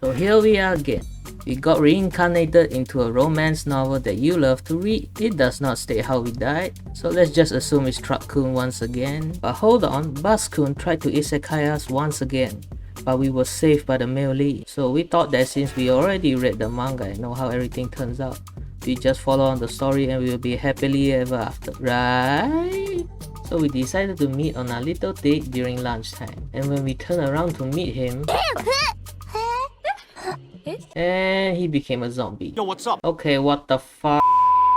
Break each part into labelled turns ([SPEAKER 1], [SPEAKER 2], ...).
[SPEAKER 1] So here we are again. We got reincarnated into a romance novel that you love to read. It does not state how we died, so let's just assume it's Truck-kun once again. But hold on, Bus-kun tried to isekai us once again, but we were saved by the male lead. So we thought that since we already read the manga and know how everything turns out, we just follow on the story and we will be happily ever after, right? So we decided to meet on a little date during lunchtime, and when we turned around to meet him, and he became a zombie.
[SPEAKER 2] Yo, what's up?
[SPEAKER 1] Okay, what the fuck?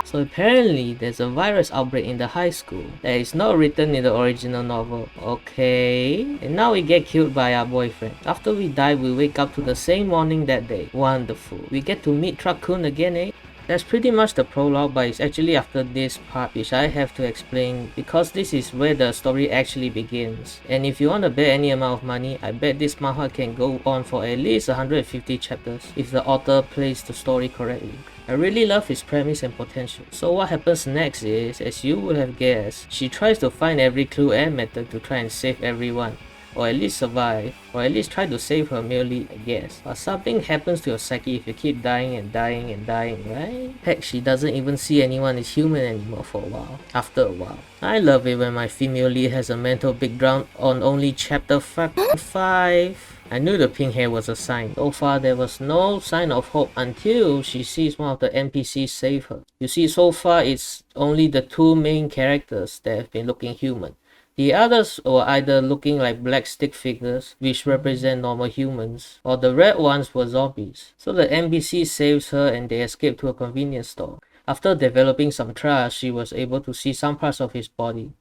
[SPEAKER 1] So apparently, there's a virus outbreak in the high school that is not written in the original novel. Okay. And now we get killed by our boyfriend. After we die, we wake up to the same morning that day. Wonderful. We get to meet Truck-kun again, eh? That's pretty much the prologue, but it's actually after this part which I have to explain because this is where the story actually begins. And if you want to bet any amount of money, I bet this manhwa can go on for at least 150 chapters if the author plays the story correctly. I really love his premise and potential. So what happens next is, as you would have guessed, she tries to find every clue and method to try and save everyone. Or at least survive, or at least try to save her male lead, I guess. But something happens to your psyche if you keep dying and dying and dying, right? Heck, she doesn't even see anyone as human anymore for a while. After a while. I love it when my female lead has a mental breakdown on only chapter 5. I knew the pink hair was a sign. So far, there was no sign of hope until she sees one of the NPCs save her. You see, so far, it's only the two main characters that have been looking human. The others were either looking like black stick figures, which represent normal humans, or the red ones were zombies. So the NPC saves her and they escape to a convenience store. After developing some trust, she was able to see some parts of his body.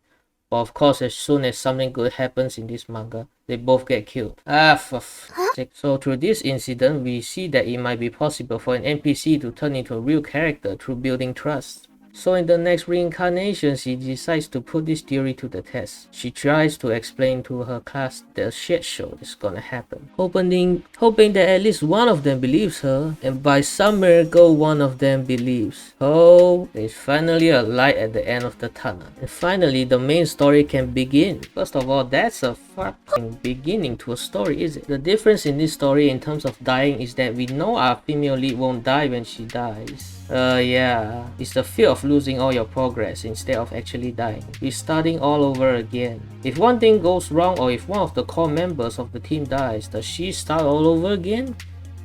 [SPEAKER 1] But of course, as soon as something good happens in this manga, they both get killed. So through this incident, we see that it might be possible for an NPC to turn into a real character through building trust. So in the next reincarnation, she decides to put this theory to the test. She tries to explain to her class the shit show is gonna happen, hoping that at least one of them believes her, and by some miracle one of them believes. Oh, there's finally a light at the end of the tunnel. And finally the main story can begin. First of all, that's a fucking beginning to a story, is it? The difference in this story in terms of dying is that we know our female lead won't die when she dies. Yeah, it's the fear of losing all your progress instead of actually dying. We're starting all over again. If one thing goes wrong or if one of the core members of the team dies, does she start all over again?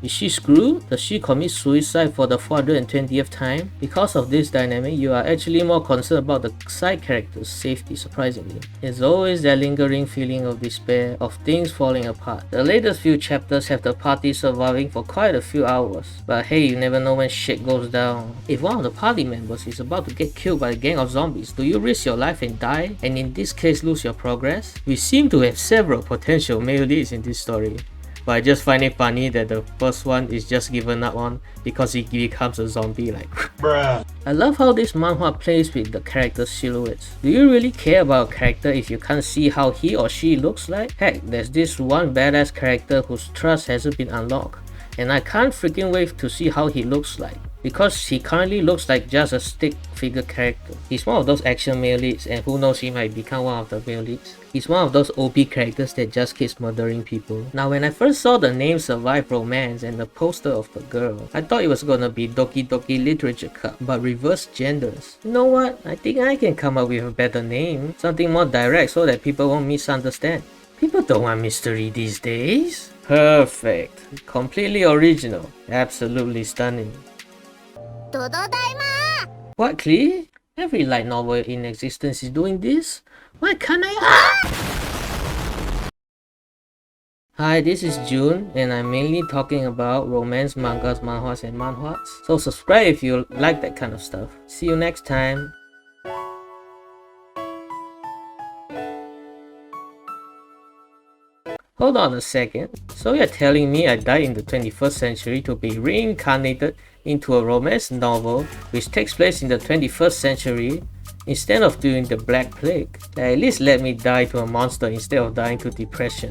[SPEAKER 1] Is she screwed? Does she commit suicide for the 420th time? Because of this dynamic, you are actually more concerned about the side character's safety, surprisingly. There's always that lingering feeling of despair, of things falling apart. The latest few chapters have the party surviving for quite a few hours. But hey, you never know when shit goes down. If one of the party members is about to get killed by a gang of zombies, do you risk your life and die? And in this case, lose your progress? We seem to have several potential male leads in this story. But I just find it funny that the first one is just given up on because he becomes a zombie, like bruh. I love how this manhwa plays with the character silhouettes. Do you really care about a character if you can't see how he or she looks like? Heck, there's this one badass character whose trust hasn't been unlocked, and I can't freaking wait to see how he looks like. Because he currently looks like just a stick figure character. He's one of those action male leads, and who knows, he might become one of the male leads. He's one of those OP characters that just keeps murdering people. Now when I first saw the name Survive Romance and the poster of the girl, I thought it was gonna be Doki Doki Literature Club, but reverse genders. You know what? I think I can come up with a better name. Something more direct so that people won't misunderstand. People don't want mystery these days. Perfect. Completely original. Absolutely stunning. What, Klee? Every light novel in existence is doing this? Why can't I? Hi, this is June, and I'm mainly talking about romance mangas, manhwas, and manhwas. So subscribe if you like that kind of stuff. See you next time. Hold on a second. So you're telling me I died in the 21st century to be reincarnated into a romance novel which takes place in the 21st century instead of during the Black Plague? At least let me die to a monster instead of dying to depression.